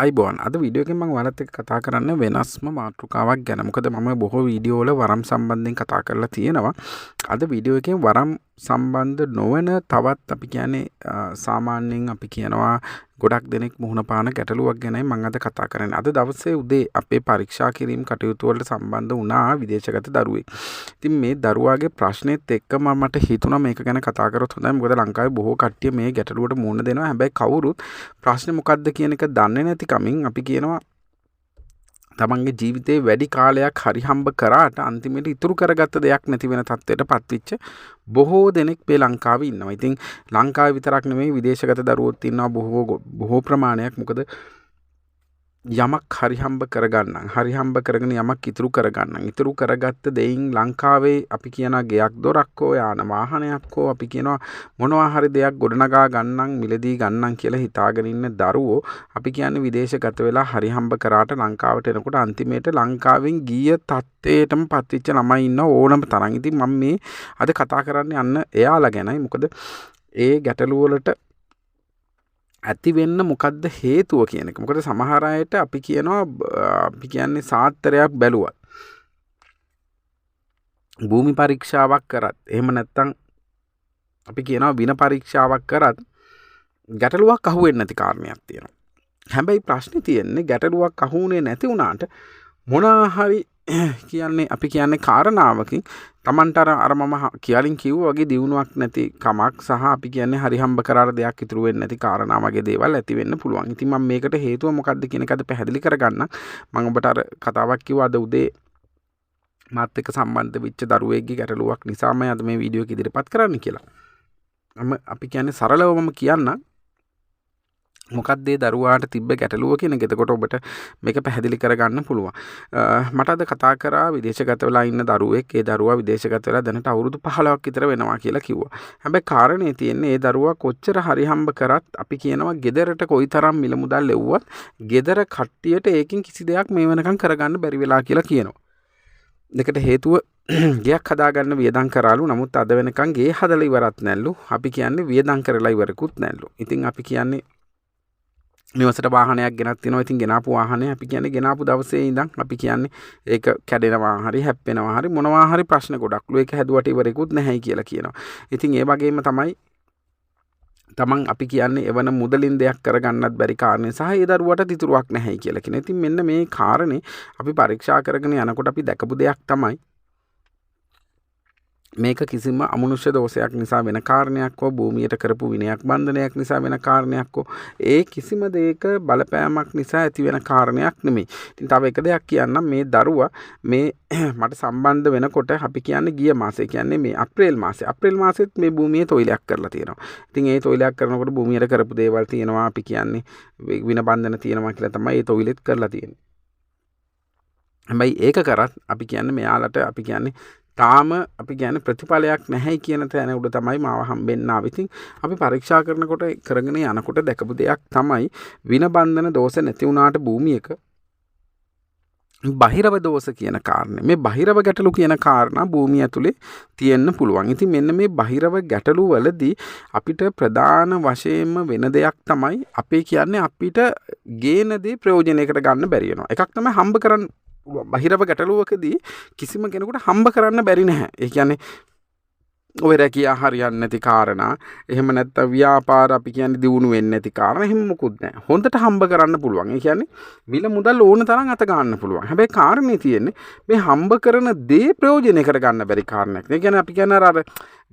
අයිබෝන් අද වීඩියෝ එකෙන් මම ඔයාලත් එක්ක කතා කරන්න වෙනස්ම මාතෘකාවක් ගැන. මොකද මම බොහෝ වීඩියෝ වල වරම් සම්බන්ධයෙන් කතා කරලා තියෙනවා. අද වීඩියෝ එකෙන් වරම් සම්බන්ධ නොවන තවත් අපි කියන්නේ සාමාන්‍යයෙන් අපි කියනවා ගොඩක් දෙනෙක් මුහුණ පාන ගැටලුවක් ගැනයි මම අද කතා කරන්නේ. අද දවසේ උදේ අපේ පරීක්ෂා කිරීම කටයුතු වලට සම්බන්ධ වුණා විදේශගත දරුවෙක්. ඉතින් මේ දරුවාගේ ප්‍රශ්නෙත් එක්කම මට හිතුණා මේක ගැන කතා කරොත් හොඳයි. මොකද ලංකාවේ බොහෝ කට්ටිය මේ ගැටලුවට මුහුණ දෙනවා. හැබැයි කවුරුත් ප්‍රශ්නේ මොකක්ද කියන එක දන්නේ නැති කමින් අපි කියනවා තමන්ගේ ජීවිතේ වැඩි කාලයක් හරි හම්බ කරාට අන්තිමට ඉතුරු කරගත්ත දෙයක් නැති වෙන තත්ත්වයට පත්වෙච්ච බොහෝ දෙනෙක් මේ ලංකාවේ ඉන්නවා. ඉතින් ලංකාවේ විතරක් නෙමෙයි විදේශගත දරුවෝත් ඉන්නවා බොහෝ ප්‍රමාණයක්. මොකද යමක් හරි හම්බ කරගන්න හරි හම්බ කරගෙන යමක් ඉතුරු කරගන්න ඉතුරු කරගත්ත දෙයින් ලංකාවේ අපි කියනවා ගෙයක් දොරක් හෝ යාන වාහනයක් හෝ අපි කියනවා මොනවා හරි දෙයක් ගොඩනගා ගන්නම් මිලදී ගන්නම් කියලා හිතාගෙන ඉන්න දරුවෝ අපි කියන්නේ විදේශගත වෙලා හරි හම්බ කරාට ලංකාවට එනකොට අන්තිමේට ලංකාවෙන් ගිය තත්ත්වයටම පත්වෙච්ච ළමයි ඉන්න ඕනම තරම්. ඉතින් මම මේ අද කතා කරන්න යන්න එයාලා ගැනයි. මොකද ඒ ගැටලුව වලට ඇති වෙන්න මොකද්ද හේතුව කියන එක. මොකද සමහර අයට අපි කියන්නේ සාත්තරයක් බැලුවත් භූමි පරීක්ෂාවක් කරත් එහෙම නැත්නම් අපි කියනවා වින පරීක්ෂාවක් කරත් ගැටලුවක් අහුවෙන්නේ නැති කාරණයක් තියෙනවා. හැබැයි ප්‍රශ්නේ තියෙන්නේ ගැටලුවක් අහුුනේ නැති වුණාට මොනවා හරි කියන්නේ අපි කියන්නේ කාරණාවකින් Tamanට අර මම කියලින් කිව්වා වගේ දියුණුවක් නැති කමක් සහ අපි කියන්නේ හරි හම්බ කරාර දෙයක් ඉතුරු වෙන්නේ නැති කාරණා වගේ දේවල් ඇති වෙන්න පුළුවන්. ඉතින් මම මේකට හේතුව මොකක්ද කියන එක අද පැහැදිලි කරගන්න. මම ඔබට අර කතාවක් කිව්වා අද උදේ මාත් එක්ක සම්බන්ධ වෙච්ච දරුවෙක්ගේ ගැටලුවක් නිසා මම අද මේ වීඩියෝ එක ඉදිරිපත් කරන්න කියලා. අපි කියන්නේ සරලවම කියන්න මොකක්ද ඒ දරුවාට තිබ්බ ගැටලුව කියන එක. එතකොට ඔබට මේක පැහැදිලි කරගන්න පුළුවන්. මට අද කතා කරා විදේශගත වෙලා ඉන්න දරුවෙක්. ඒ දරුවා විදේශගත වෙලා දැනට අවුරුදු 15ක් විතර වෙනවා කියලා කිව්වා. හැබැයි කාරණේ තියෙන්නේ ඒ දරුවා කොච්චර හරි හම්බ කරත් අපි කියනවා ගෙදරට කොයිතරම් මිල මුදල් ලැබුවත් ගෙදර කට්ටියට ඒකෙන් කිසි දෙයක් මේ වෙනකන් කරගන්න බැරි වෙලා කියලා කියනවා. දෙකට හේතුව ගයක් හදාගන්න වියදම් කරාලු. නමුත් අද වෙනකන් ගේ හදලා ඉවරත් නැල්ලු. අපි කියන්නේ වියදම් කරලා ඉවරකුත් නැල්ලු. ඉතින් අපි කියන්නේ නිවසට වාහනයක් ගෙනත් තිනවා. ඉතින් ගෙනාපු වාහනේ අපි කියන්නේ ගෙනාපු දවසේ ඉඳන් අපි කියන්නේ ඒක කැඩෙනවා හරි හැප්පෙනවා හරි මොනවා හරි ප්‍රශ්න ගොඩක්ලු ඒක හැදුවට ඉවරෙකුත් නැහැයි කියලා කියනවා. ඉතින් ඒ වගේම තමයි තමන් අපි කියන්නේ එවන මුදලින් දෙයක් කරගන්නත් බැරි කාරණේ සහ ඒ දරුවට ඉතුරුවක් නැහැයි කියලා කියනවා. ඉතින් මෙන්න මේ කාරණේ අපි පරීක්ෂා කරගෙන යනකොට අපි දැකපු දෙයක් තමයි මේක කිසිම අමනුෂ්‍ය දෝෂයක් නිසා වෙන කාරණයක් හෝ භූමියට කරපු විනයක් බන්ධනයක් නිසා වෙන කාරණයක් හෝ ඒ කිසිම දෙයක බලපෑමක් නිසා ඇති වෙන කාරණයක් නෙමෙයි. ඉතින් තව එක දෙයක් කියන්නම්. මේ දරුවා මේ මට සම්බන්ධ වෙනකොට අපි කියන්නේ ගිය මාසේ කියන්නේ මේ අප්‍රේල් මාසෙත් මේ භූමියේ තොইলයක් කරලා තියෙනවා. ඉතින් ඒ තොইলයක් කරනකොට භූමියට කරපු දේවල් තියෙනවා අපි කියන්නේ වින බන්ධන තියෙනවා කියලා තමයි ඒ තොইলෙත් කරලා තියෙන්නේ. හැබැයි ඒක කරත් අපි කියන්නේ මෙයාලට අපි කියන්නේ තාම අපි කියන්නේ ප්‍රතිඵලයක් නැහැ කියන තැන උඩ තමයි මාව හම්බෙන්න ආවේ. ඉතින් අපි පරීක්ෂා කරනකොට කරගෙන යනකොට දැකපු දෙයක් තමයි වින බන්ධන දෝෂ නැති වුණාට භූමියක බහිරව දෝෂ කියන කාරණේ. මේ බහිරව ගැටලු කියන කාරණා භූමිය ඇතුලේ තියෙන්න පුළුවන්. ඉතින් මෙන්න මේ බහිරව ගැටලු වලදී අපිට ප්‍රධාන වශයෙන්ම වෙන දෙයක් තමයි අපේ කියන්නේ අපිට ගේන දේ ප්‍රයෝජනයකට ගන්න බැරි වෙනවා. එකක් තමයි හම්බ කරන්න බහිරව ගැටලුවකදී කිසිම කෙනෙකුට හම්බ කරන්න බැරි නැහැ. ඒ කියන්නේ ඔය රැකියා හරියන්නේ නැති කාරණා, එහෙම නැත්නම් ව්‍යාපාර අපි කියන්නේ දියුණු වෙන්නේ නැති කාරණා එහෙම මොකුත් නැහැ. හොඳට හම්බ කරන්න පුළුවන්. ඒ කියන්නේ මිල මුදල් ඕන තරම් අත ගන්න පුළුවන්. හැබැයි කාරණේ තියෙන්නේ මේ හම්බ කරන දේ ප්‍රයෝජනයකට ගන්න බැරි කාරණයක්. ඒ කියන්නේ අපි කියන්නේ අර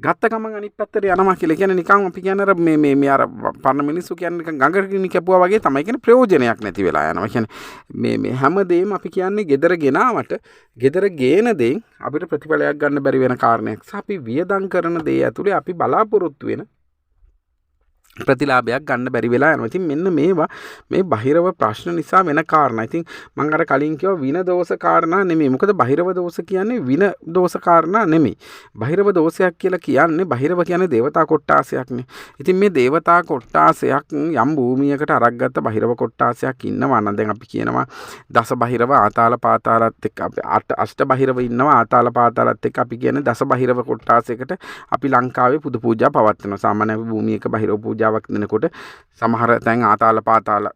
ගත්ත ගමන් අනිත් පැත්තට යනවා කියලා කියන්නේ නිකන් අපි කියන්නේ අර මේ අර පරණ මිනිස්සු කියන්නේ නිකන් ගඟකින් කැපුවා වගේ තමයි. කියන්නේ ප්‍රයෝජනයක් නැති වෙලා යනවා. කියන්නේ මේ හැමදේම අපි කියන්නේ gedara ගෙනාවට gedara ගේන දේෙන් අපිට ප්‍රතිඵලයක් ගන්න බැරි වෙන කාරණයක්. අපි වියදම් කරන දේ ඇතුලේ අපි බලාපොරොත්තු වෙන ප්‍රතිලාභයක් ගන්න බැරි වෙලා යනවා. ඉතින් මෙන්න මේවා මේ බහිරව ප්‍රශ්න නිසා වෙන කාරණා. ඉතින් මම අර කලින් කිව්වා වින දෝෂ කාරණා නෙමෙයි. මොකද බහිරව දෝෂ කියන්නේ වින දෝෂ කාරණා නෙමෙයි. බහිරව දෝෂයක් කියලා කියන්නේ බහිරව කියන්නේ දේවතා කොට්ටාසයක්නේ. ඉතින් මේ දේවතා කොට්ටාසයක් යම් භූමියකට අරක්ගත්ත බහිරව කොට්ටාසයක් ඉන්නවා නම් දැන් අපි කියනවා දස බහිරව ආතාල පාතාලත් එක්ක අෂ්ට බහිරව ඉන්නවා ආතාල පාතාලත් එක්ක අපි කියන්නේ දස බහිරව කොට්ටාසයකට අපි ලංකාවේ පුද පූජා පවත්වනවා. සාමාන්‍ය භූමියක බහිරව පූජා දෙනකොට සමහර තැන් ආතාල පාතාල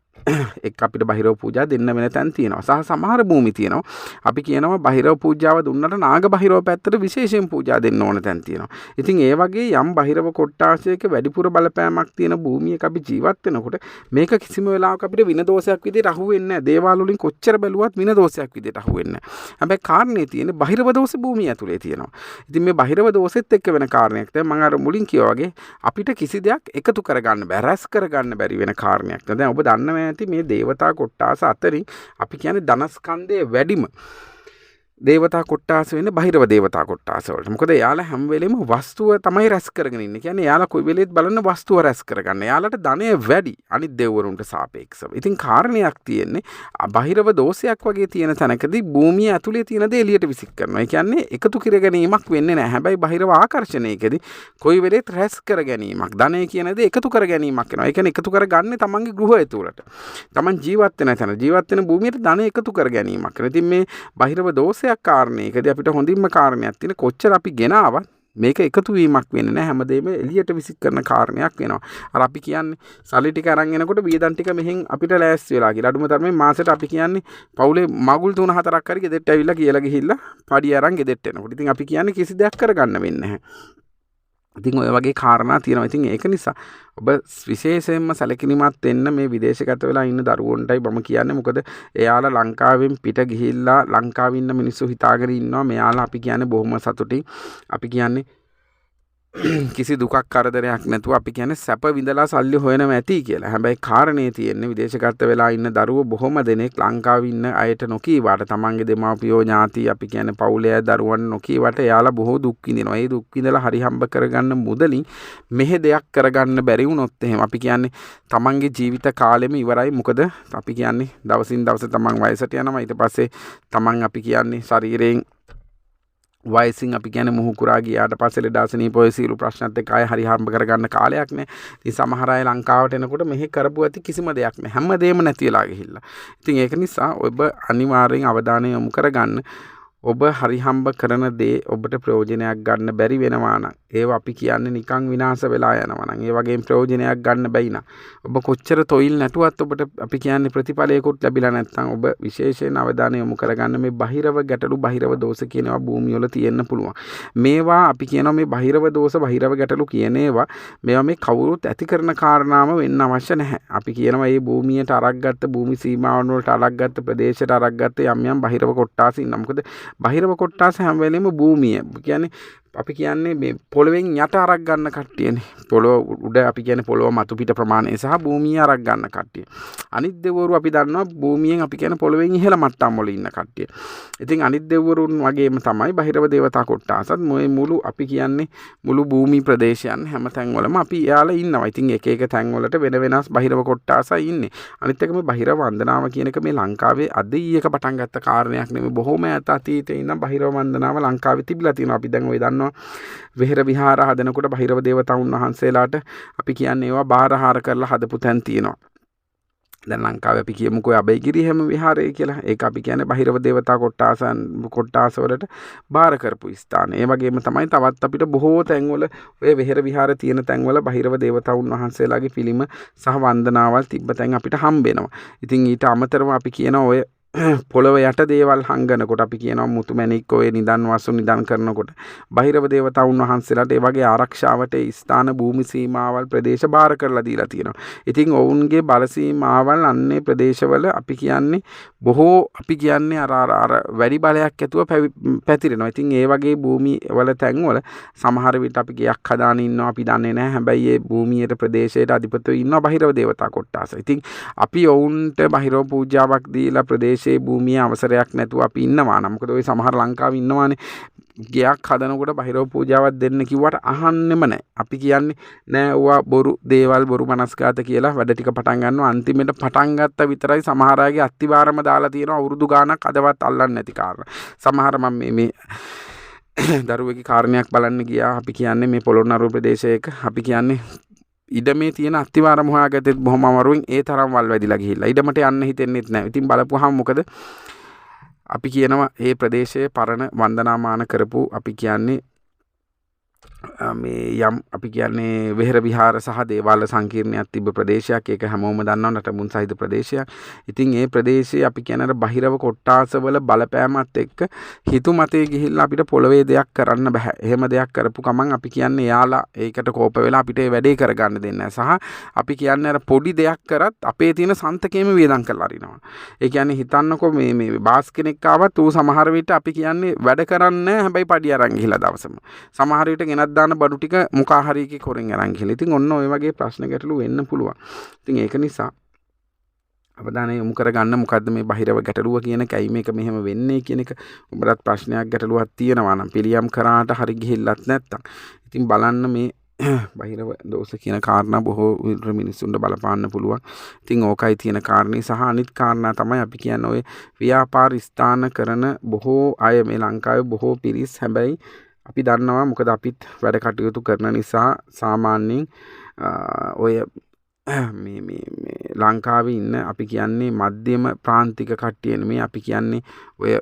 එක් අපිට බහිරව පූජා දෙන්න වෙන තැන් තියෙනවා. සහ සමහර භූමි තියෙනවා. අපි කියනවා බහිරව පූජාව දුන්නට නාග බහිරව පැත්තට විශේෂයෙන් පූජා දෙන්න ඕන තැන් තියෙනවා. ඉතින් ඒ වගේ යම් බහිරව කොට්ටාසයක වැඩිපුර බලපෑමක් තියෙන භූමියක අපි ජීවත් වෙනකොට මේක කිසිම වෙලාවක අපිට වින දෝෂයක් විදිහට අහු වෙන්නේ නැහැ. දේවාල වලින් කොච්චර බැලුවත් වින දෝෂයක් විදිහට අහු වෙන්නේ නැහැ. හැබැයි කාරණේ තියෙන්නේ බහිරව දෝෂ භූමිය ඇතුලේ තියෙනවා. ඉතින් මේ බහිරව දෝෂෙත් එක්ක වෙන කාරණයක් තමයි මම අර මුලින් කිව්වා වගේ අපිට කිසි දෙයක් එකතු කරගන්න බෑ, රැස් කරගන්න බැරි වෙන කාරණයක්. දැන් ඔබ දන්නවා ඇති මේ දේවතා කොට්ටාස අතරින් අපි කියන්නේ ධනස්කන්ධයේ වැඩිම දේවතා කොට්ටාස වෙන්නේ බහිරව දේවතා කොට්ටාස වලට. මොකද එයාලා හැම වෙලෙම වස්තුව තමයි රැස් කරගෙන ඉන්නේ. කියන්නේ එයාලා කොයි වෙලෙත් බලන වස්තුව රැස් කරගන්න. එයාලට ධනය වැඩි අනිත් දෙවිවරුන්ට සාපේක්ෂව. ඉතින් කාරණයක් තියෙන්නේ බහිරව දෝෂයක් වගේ තියෙන තැනකදී භූමිය ඇතුලේ තියෙන දේ එළියට විසික් කරනවා. ඒ කියන්නේ එකතු කර ගැනීමක් වෙන්නේ නැහැ. හැබැයි බහිරව ආකර්ෂණයකදී කොයි වෙලෙත් රැස් කර ගැනීමක්, ධනය කියන දේ එකතු කර ගැනීමක් වෙනවා. ඒ කියන්නේ එකතු කරගන්නේ තමන්ගේ ගෘහය තුලට. තමන් ජීවත් වෙන තැන, ජීවත් වෙන භූමියට ධනය එකතු කර ගැනීමක් වෙනවා. ඉතින් මේ බහිරව දෝෂයක් කාරණේකදී අපිට හොඳින්ම කාරණයක් තියෙන කොච්චර අපි ගෙනාවත් මේක එකතු වීමක් වෙන්නේ නැහැ. හැමදේම එළියට විසික් කරන කාරණයක් වෙනවා. අර අපි කියන්නේ සල්ලි ටික අරන් එනකොට වියදම් ටික මෙහෙන් අපිට ලෑස්ති වෙලා කියලා. අඩුම තරමේ මාසෙට අපි කියන්නේ පවුලේ මගුල් 3-4ක් හරි ගෙදෙට්ට ඇවිල්ලා කියලා ගිහිල්ලා පඩිය අරන් ගෙදෙට්ට එනකොට. ඉතින් අපි කියන්නේ කිසි දෙයක් කරගන්න වෙන්නේ නැහැ. ඉතින් ඔය වගේ කාරණා තියෙනවා. ඉතින් ඒක නිසා ඔබ විශේෂයෙන්ම සැලකිලිමත් වෙන්න මේ විදේශගත වෙලා ඉන්න දරුවන්ටයි මම කියන්නේ. මොකද එයාලා ලංකාවෙන් පිට ගිහිල්ලා ලංකාවේ ඉන්න මිනිස්සු හිතාගෙන ඉන්නවා මෙයාලා අපි කියන්නේ බොහොම සතුටින් අපි කියන්නේ කිසි දුකක් කරදරයක් නැතුව අපි කියන්නේ සැප විඳලා සල්ලි හොයනම ඇති කියලා. හැබැයි කාරණේ තියෙන්නේ විදේශගත වෙලා ඉන්න දරුවෝ බොහොම දෙනෙක් ලංකාවේ ඉන්න අයට නොකීවාට තමන්ගේ දෙමාපියෝ ඥාති අපි කියන්නේ පවුලේ දරුවන් නොකීවාට එයාලා බොහෝ දුක් විඳිනවා. ඒ දුක් විඳලා හරි හම්බ කරගන්න මුදලින් මෙහෙ දෙයක් කරගන්න බැරි වුණොත් එහෙම අපි කියන්නේ තමන්ගේ ජීවිත කාලෙම ඉවරයි. මොකද අපි කියන්නේ දවසින් දවස තමන් වයසට යනවා. ඊට පස්සේ තමන් අපි කියන්නේ ශරීරයෙන් වයසින් අපි කියන්නේ මුහුකුරා ගියාට පස්සේ ලෙඩාසනීප ඔය සීළු ප්‍රශ්නත් එක්ක ආයෙ හරි හම්බ කරගන්න කාලයක් නෑ. ඉතින් සමහර අය ලංකාවට එනකොට මෙහි කරපු ඇති කිසිම දෙයක් නෑ. හැමදේම නැති වෙලා ගිහිල්ලා. ඉතින් ඒක නිසා ඔබ අනිවාර්යෙන් අවධානය යොමු කරගන්න. ඔබ හරි හම්බ කරන දේ ඔබට ප්‍රයෝජනයක් ගන්න බැරි වෙනවා නම් ඒව අපි කියන්නේ නිකන් විනාශ වෙලා යනවා නම් ඒ වගේම ප්‍රයෝජනයක් ගන්න බැයි නම් ඔබ කොච්චර තොইল නැටුවත් ඔබට අපි කියන්නේ ප්‍රතිඵලයකුත් ලැබිලා නැත්නම් ඔබ විශේෂයෙන් අවධානය යොමු කරගන්න මේ බහිරව ගැටලු බහිරව දෝෂ කියන ඒවා භූමිය වල තියෙන්න පුළුවන්. මේවා අපි කියනවා මේ බහිරව දෝෂ බහිරව ගැටලු කියන ඒවා මේවා මේ කවුරුත් ඇති කරන කාරණාම වෙන්න අවශ්‍ය නැහැ. අපි කියනවා මේ භූමියට අරක්ගත්ත භූමි සීමාවන් වලට අරක්ගත්ත ප්‍රදේශයට අරක්ගත්ත යම් යම් බහිරව කොට්ටාස ඉන්නවා. මොකද බහිරව කොට්ටාස හැම වෙලෙම භූමිය කියන්නේ අපි කියන්නේ මේ පොළවෙන් යට අරක් ගන්න කට්ටියනේ. පොළොව උඩ අපි කියන්නේ පොළොව මතු පිට ප්‍රමාණය සහ භූමිය අරක් ගන්න කට්ටිය. අනිත් දෙවිවරු අපි දන්නවා භූමියෙන් අපි කියන්නේ පොළවෙන් ඉහළ මට්ටම් වල ඉන්න කට්ටිය. ඉතින් අනිත් දෙවිවරුන් වගේම තමයි බහිරව දේවතා කොට්ටාසත් මේ මුළු අපි කියන්නේ මුළු භූමි ප්‍රදේශයන් හැම තැන්වලම අපි යාලා ඉන්නවා. ඉතින් එක එක තැන්වලට වෙන වෙනස් බහිරව කොට්ටාසයි ඉන්නේ. අනිත් එක මේ බහිරව වන්දනාව කියන එක මේ ලංකාවේ අද ඊයක පටන් ගත්ත කාරණයක් නෙමෙයි. බොහොම ඈත අතීතේ ඉඳන් බහිරව වන්දනාව ලංකාවේ තිබිලා තියෙනවා. අපි දැන් ඔය දන්නවා විහෙර විහාර හදනකොට බහිරව දේවතාවුන් වහන්සේලාට අපි කියන්නේ ඒවා බාරහාර කරලා හදපු තැන් තියෙනවා. දැන් ලංකාවේ අපි කියමුකෝ අබේගිරි හැම විහාරය කියලා. ඒක අපි කියන්නේ බහිරව දේවතා කොට්ටාස වලට බාර කරපු ස්ථාන. ඒ වගේම තමයි තවත් අපිට බොහෝ තැන්වල ඔය විහෙර විහාර තියෙන තැන්වල බහිරව දේවතාවුන් වහන්සේලාගේ පිළිම සහ වන්දනාවල් තිබ්බ තැන් අපිට හම්බ වෙනවා. ඉතින් ඊට අමතරව අපි කියන ඔය පොළොව යට දේවල් හංගනකොට අපි කියනවා මුතුමැණික් ඔය නිදන් වසු නිදන් කරනකොට බහිරව දේවතාවුන් වහන්සේලාට ඒ වගේ ආරක්ෂාවට ස්ථාන භූමි සීමාවල් ප්‍රදේශ බාර කරලා දීලා තියෙනවා. ඉතින් ඔවුන්ගේ බල සීමාවල් අන්නේ ප්‍රදේශවල අපි කියන්නේ බොහෝ අපි කියන්නේ අර වැඩි බලයක් ඇතුව පැතිරෙනවා. ඉතින් ඒ වගේ භූමි වල තැන්වල සමහර විට අපි ගයක් හදාන ඉන්නවා අපි දන්නේ නැහැ. හැබැයි ඒ භූමියට ප්‍රදේශයට අධිපතිව ඉන්නවා බහිරව දේවතා කොට්ටාස. ඉතින් අපි ඔවුන්ට බහිරව පූජාවක් දීලා ප්‍රදේශ භූමිය අවසරයක් නැතුව අපි ඉන්නවා නම් මොකද ඔය සමහර ලංකාවේ ඉන්නවානේ ගයක් හදනකොට බහිරව පූජාවක් දෙන්න කිව්වට අහන්නෙම නැහැ. අපි කියන්නේ නෑ ඔවා බොරු දේවල් බොරු මනස්ගත කියලා වැඩ ටික පටන් ගන්නවා. අන්තිමට පටන් ගත්ත විතරයි සමහර අයගේ අත්තිවාරම දාලා තියෙනවා අවුරුදු ගාණක් අදවත් අල්ලන්නේ නැති කාරණා. සමහර මම මේ දරුවෙක්ගේ කාරණයක් බලන්න ගියා. අපි කියන්නේ මේ පොළොන්නරුව ප්‍රදේශයක අපි කියන්නේ ඉඩමේ තියෙන අත්තිවාරම හොයාගත්තෙත් බොහොම අමාරුවෙන් ඒ තරම් වල් වැදිලා ගිහිල්ලා ඉඩමට යන්න හිතෙන්නෙත් නැහැ. ඉතින් බලපුවාම මොකද අපි කියනවා මේ ප්‍රදේශයේ පරණ වන්දනාමාන කරපු අපි කියන්නේ මේ යම් අපි කියන්නේ වෙහෙර විහාර සහ දේවාල සංකීර්ණයක් තිබ්බ ප්‍රදේශයක්. ඒක හැමෝම දන්නවා නටමුන් සහිත ප්‍රදේශයක්. ඉතින් ඒ ප්‍රදේශයේ අපි කියන අර බහිරව කොට්ටාසවල බලපෑමත් එක්ක හිතු මතේ ගිහිල්ලා අපිට පොළවේ දෙයක් කරන්න බෑ. එහෙම දෙයක් කරපු ගමන් අපි කියන්නේ එයාලා ඒකට කෝප වෙලා අපිට ඒ වැඩේ කරගන්න දෙන්නේ නැහැ. සහ අපි කියන්නේ අර පොඩි දෙයක් කරත් අපේ තියෙන සන්තකේම වියදම් කරලා අරිනවා. ඒ කියන්නේ හිතන්නකො මේ බාස් කෙනෙක් ආවත් ඌ සමහර විට අපි කියන්නේ වැඩ කරන්නේ හැබැයි පඩි අරන් ගිහිලා දවසම. සමහර විට ගෙනත් දාන බඩු ටික මොකා හරි එකේ කොරෙන් අරන් ගිහලා. ඉතින් ඔන්න ඔය වගේ ප්‍රශ්න ගැටලු වෙන්න පුළුවන්. ඉතින් ඒක නිසා අවධානය යොමු කරගන්න මොකද්ද මේ බහිරව ගැටලුව කියන එක, ඇයි මේක මෙහෙම වෙන්නේ කියන එක. ඔබලත් ප්‍රශ්නයක් ගැටලුවක් තියෙනවා නම් පිළියම් කරාට හරි ගිහිල්ලත් නැත්තම් ඉතින් බලන්න මේ බහිරව දෝෂ කියන කාරණා බොහෝ මිනිස්සුන්ට බලපාන්න පුළුවන්. ඉතින් ඕකයි තියෙන කාරණේ. සහ අනිත් කාරණා තමයි අපි කියන්නේ ඔය ව්‍යාපාර ස්ථාන කරන බොහෝ අය මේ ලංකාවේ බොහෝ පිරිස් හැබැයි අපි දන්නවා මොකද අපිත් වැඩ කටයුතු කරන නිසා සාමාන්‍යයෙන් ඔය මේ ලංකාවේ ඉන්න අපි කියන්නේ මධ්‍යම ප්‍රාන්තික කට්ටිය නෙමේ. අපි කියන්නේ ඔය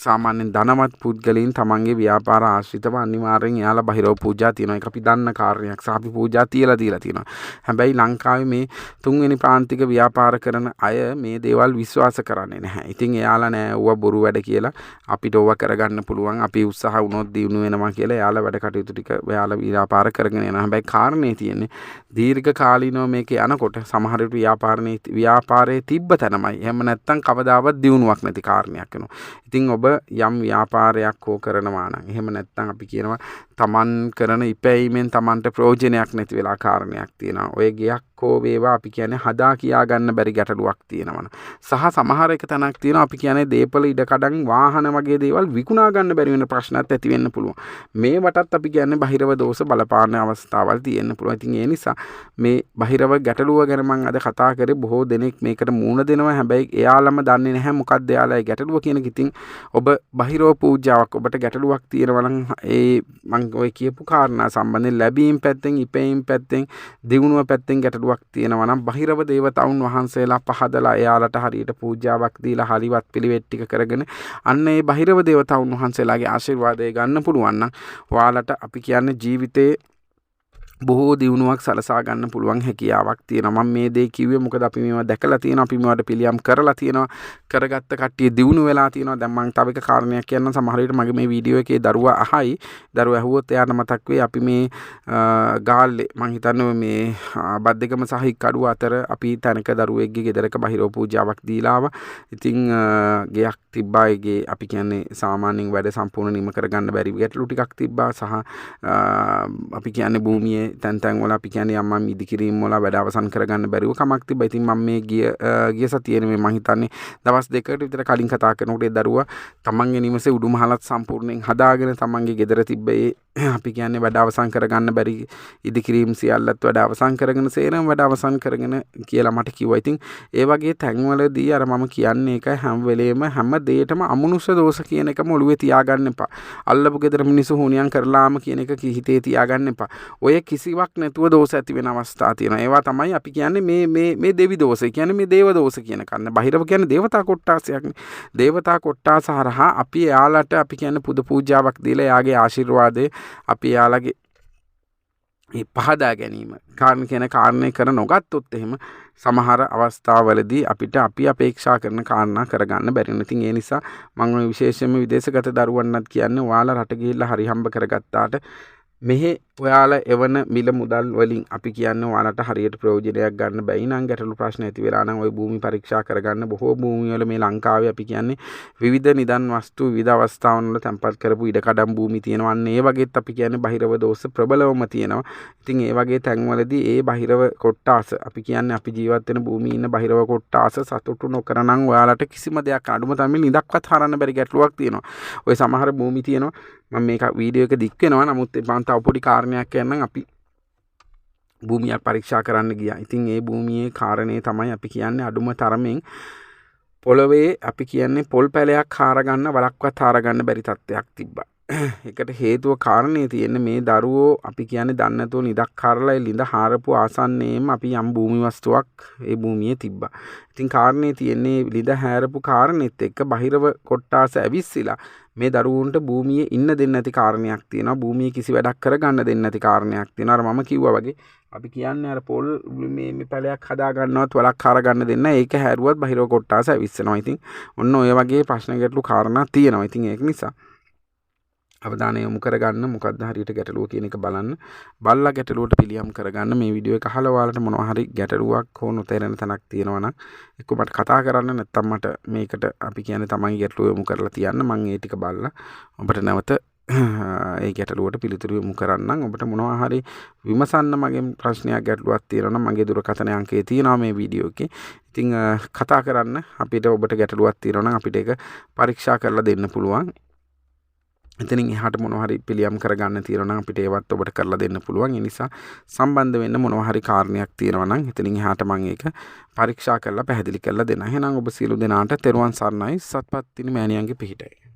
සාමාන්‍යයෙන් ධනවත් පුද්ගලයන් තමන්ගේ ව්‍යාපාර ආශ්‍රිතව අනිවාර්යෙන් එයාලා බහිරව පූජා තියෙනවා. ඒක අපි දන්න කාරණයක්. සහ අපි පූජා තියලා තියෙනවා. හැබැයි ලංකාවේ මේ තුන්වෙනි ප්‍රාන්තික ව්‍යාපාර කරන අය මේ දේවල් විශ්වාස කරන්නේ නැහැ. ඉතින් එයාලා නෑ ඌව බොරු වැඩ කියලා අපිට ඕවා කරගන්න පුළුවන්. අපි උත්සාහ වුණොත් දිනු වෙනවා කියලා එයාලා වැඩ කටයුතු ටික එයාලා ව්‍යාපාර කරගෙන යනවා. හැබැයි කාරණේ තියෙන්නේ දීර්ඝ කාලීනව මේක යනකොට සමහර විට ව්‍යාපාරයේ තිබ්බ තැනමයි. එහෙම නැත්තම් කවදාවත් දිනුවක් නැති කාරණයක් වෙනවා. ඉතින් ඔබ යම් ව්‍යාපාරයක් හෝ කරනවා නම් එහෙම නැත්නම් අපි කියනවා තමන් කරන ඉපැයීමෙන් තමන්ට ප්‍රයෝජනයක් නැති වෙලා කාරණයක් තියෙනවා. ඔය ගයක් හෝ වේවා අපි කියන්නේ හදා කියා ගන්න බැරි ගැටලුවක් තියෙනවා. සහ සමහර එක තැනක් තියෙනවා අපි කියන්නේ දීපල ඉඩකඩම් වාහන වගේ දේවල් විකුණා ගන්න බැරි වෙන ප්‍රශ්නත් ඇති වෙන්න පුළුවන්. මේ වටත් අපි කියන්නේ බහිරව දෝෂ බලපාන අවස්ථාවල් තියෙන්න පුළුවන්. ඉතින් ඒ නිසා මේ බහිරව ගැටලුව ගැන මම අද කතා කරේ. බොහෝ දෙනෙක් මේකට මූණ දෙනවා. හැබැයි එයාලම දන්නේ නැහැ මොකක්ද එයාලයි ගැටලුව කියන එක. ඉතින් ඔබ බහිරව පූජාවක් ඔබට ගැටලුවක් තියෙනවා නම් ඒ මම ඔය කියපු කාරණා සම්බන්ධයෙන් ලැබීම් පැත්තෙන් ඉපැයීම් පැත්තෙන් දිනුව පැත්තෙන් ගැටලුවක් තියෙනවා නම් බහිරව දේවතාවුන් වහන්සේලා පහදලා එයාලට හරියට පූජාවක් දීලා හරිවත් පිළිවෙත් ටික කරගෙන අන්න ඒ බහිරව දේවතාවුන් වහන්සේලාගේ ආශිර්වාදය ගන්න පුළුවන් නම් ඔයාලට අපි කියන්නේ ජීවිතේ බොහෝ දියුණුවක් සලසා ගන්න පුළුවන් හැකියාවක් තියෙනවා. මම මේ දේ කිව්වේ මොකද අපි මේවා දැකලා තියෙනවා. අපි මේවට පිළියම් කරලා තියෙනවා. කරගත්ත කට්ටිය දියුණු වෙලා තියෙනවා. දැන් මම තව එක කාරණයක් කියන්න. සමහර විට මගේ මේ වීඩියෝ එකේ දරුවා අහයි. දරුවා ඇහුවොත් එයාට මතක් වෙයි අපි මේ ගාල්ලේ මම හිතන්නේ මේ බද්දේගම සහ හික්කඩුව අතර අපි තැනක දරුවෙක්ගේ ගෙදරක බහිරව පූජාවක් දීලා ආවා. ඉතින් ගයක් තිබ්බා. ඒගේ අපි කියන්නේ සාමාන්‍යයෙන් වැඩ සම්පූර්ණ නිම කරගන්න බැරි ගැටලු ටිකක් තිබ්බා. සහ අපි කියන්නේ භූමියේ තැන් වල අපි කියන්නේ යම් ඉදිකිරීම් වල වැඩ අවසන් කරගන්න බැරිව කමක් තිබ්බා. ඉතින් මම මේ ගිය සතියේ මේ මම හිතන්නේ දවස් දෙකකට විතර කලින් කතා කරනකොට ඒ දරුවා තමන්ගේ නිවසේ උඩුමහලත් සම්පූර්ණයෙන් හදාගෙන තමන්ගේ ගෙදර තිබ්බ ඒ අපි කියන්නේ වැඩ අවසන් කරගන්න බැරි ඉදිකිරීම් සියල්ලත් වැඩ අවසන් කරගෙන සේරම වැඩ අවසන් කරගෙන කියලා මට කිව්වා. ඉතින් ඒ වගේ තැන්වලදී අර මම කියන්නේ එක හැම වෙලේම හැම දෙයකම අමනුෂ්‍ය දෝෂ කියන එකම ඔළුවේ තියාගන්න එපා. අල්ලපු ගෙදර මිනිස්සු හුනියම් කරලාම කියන එක හිතේ තියාගන්න එපා. ඔය කිසිවක් නැතුව දෝෂ ඇති වෙන අවස්ථා තියෙනවා. ඒවා තමයි අපි කියන්නේ මේ දෙවි දෝෂය කියන්නේ මේ දේව දෝෂ කියන කන්න. බහිරව කියන්නේ දේවතා කොට්ටාසයක්නේ. දේවතා කොට්ටාස හරහා අපි එයාලට අපි කියන්නේ පුද පූජාවක් දීලා එයාගේ ආශිර්වාදය අපි එයාලගේ මේ පහදා ගැනීම කාරණ කියන කාරණේ කර නොගත්තොත් එහෙම සමහර අවස්ථාවලදී අපිට අපි අපේක්ෂා කරන කාරණා කරගන්න බැරි වෙනවා. ඉතින් ඒ නිසා මම ඔය විශේෂයෙන්ම විදේශගත දරුවන්වත් කියන්නේ ඔයාලා රට ගිහිල්ලා හරි හම්බ කරගත්තාට මෙහි ඔයාලා එවන මිල මුදල් වලින් අපි කියන්නේ ඔයාලට හරියට ප්‍රයෝජනයක් ගන්න බැයි නම් ගැටලු ප්‍රශ්න ඇති වෙලා නම් ওই භූමි පරීක්ෂා කරගන්න. බොහෝ භූමි වල මේ ලංකාවේ අපි කියන්නේ විවිධ නිදන් වස්තු විවිධ අවස්ථාවන් වල තැන්පත් කරපු ඉඩකඩම් භූමි තියෙනවා. අන්න ඒ වගේත් අපි කියන්නේ බහිරව දෝෂ ප්‍රබලවම තියෙනවා. ඉතින් ඒ වගේ තැන්වලදී ඒ බහිරව කොට්ටාස අපි කියන්නේ අපි ජීවත් වෙන භූමියේ ඉන්න බහිරව කොට්ටාස සතුටු නොකරනම් ඔයාලට කිසිම දෙයක් අඩුම තමයි නිදක්වත් හරන්න බැරි ගැටලුවක් තියෙනවා. ওই සමහර භූමි තියෙනවා. මම මේක වීඩියෝ එක දික් වෙනවා. නමුත් මම තව පොඩි කාරණයක් කියන්නම්. අපි භූමියක් පරීක්ෂා කරන්න ගියා. ඉතින් ඒ භූමියේ කාරණේ තමයි අපි කියන්නේ අඩුම තරමෙන් පොළවේ අපි කියන්නේ පොල් පැලයක් හාර ගන්න වලක්වත් හාර ගන්න බැරි තත්ත්වයක් තිබ්බා. එකට හේතුව කාරණේ තියෙන්නේ මේ දරුවෝ අපි කියන්නේ දන්නේ නැතුව නිදක් කරලා ලිඳ හාරපු ආසන්නයේම අපි යම් භූමි වස්තුවක් ඒ භූමියේ තිබ්බා. ඉතින් කාරණේ තියෙන්නේ ලිඳ හැරපු කාරණෙත් එක්ක බහිරව කොට්ටාස ඇවිස්සලා මේ දරුවන්ට භූමියේ ඉන්න දෙන්නේ නැති කාරණයක් තියෙනවා. භූමියේ කිසි වැඩක් කරගන්න දෙන්නේ නැති කාරණයක් තියෙනවා. අර මම කිව්වා වගේ අපි කියන්නේ අර පොල් මේ පැලයක් හදා ගන්නවත් වලක් හාර ගන්න දෙන්න. ඒක හැරුවත් බහිරව කොට්ටාස ඇවිස්සනවා. ඉතින් ඔන්න ඔය වගේ ප්‍රශ්න ගැටලු කාරණා තියෙනවා. ඉතින් ඒක නිසා අවධානය යොමු කරගන්න මොකක්ද හරියට ගැටලුව කියන එක බලන්න. බල්ලා ගැටලුවට පිළියම් කරගන්න. මේ වීඩියෝ එක අහලා ඔයාලට මොනවා හරි ගැටලුවක් හෝ නොතේරෙන තැනක් තියෙනවා නම් එක්ක මට කතා කරන්න, නැත්නම් මට මේකට අපි කියන්නේ තමන්ගේ ගැටලුව යොමු කරලා තියන්න. මම ඒ ටික බලලා ඔබට නැවත ඒ ගැටලුවට පිළිතුරු යොමු කරන්නම්. ඔබට මොනවා හරි විමසන්න මගේ ප්‍රශ්නයක් ගැටලුවක් තියෙනවා නම් මගේ දුරකථන අංකය තියෙනවා මේ වීඩියෝ එකේ. ඉතින් කතා කරන්න. අපිට ඔබට ගැටලුවක් තියෙනවා නම් අපිට ඒක පරීක්ෂා කරලා දෙන්න පුළුවන්. එතනින් එහාට මොනවා හරි පිළියම් කරගන්න තියෙනවා නම් අපිට ඒවත් ඔබට කරලා දෙන්න පුළුවන්. ඒ නිසා සම්බන්ධ වෙන්න මොනවා හරි කාරණයක් තියෙනවා නම් එතනින් එහාට මම ඒක පරීක්ෂා කරලා පැහැදිලි කරලා දෙන්න. එහෙනම් ඔබ සියලු දෙනාට තෙරුවන් සරණයි. සත්පත් දින මෑණියන්ගේ පිහිටයි.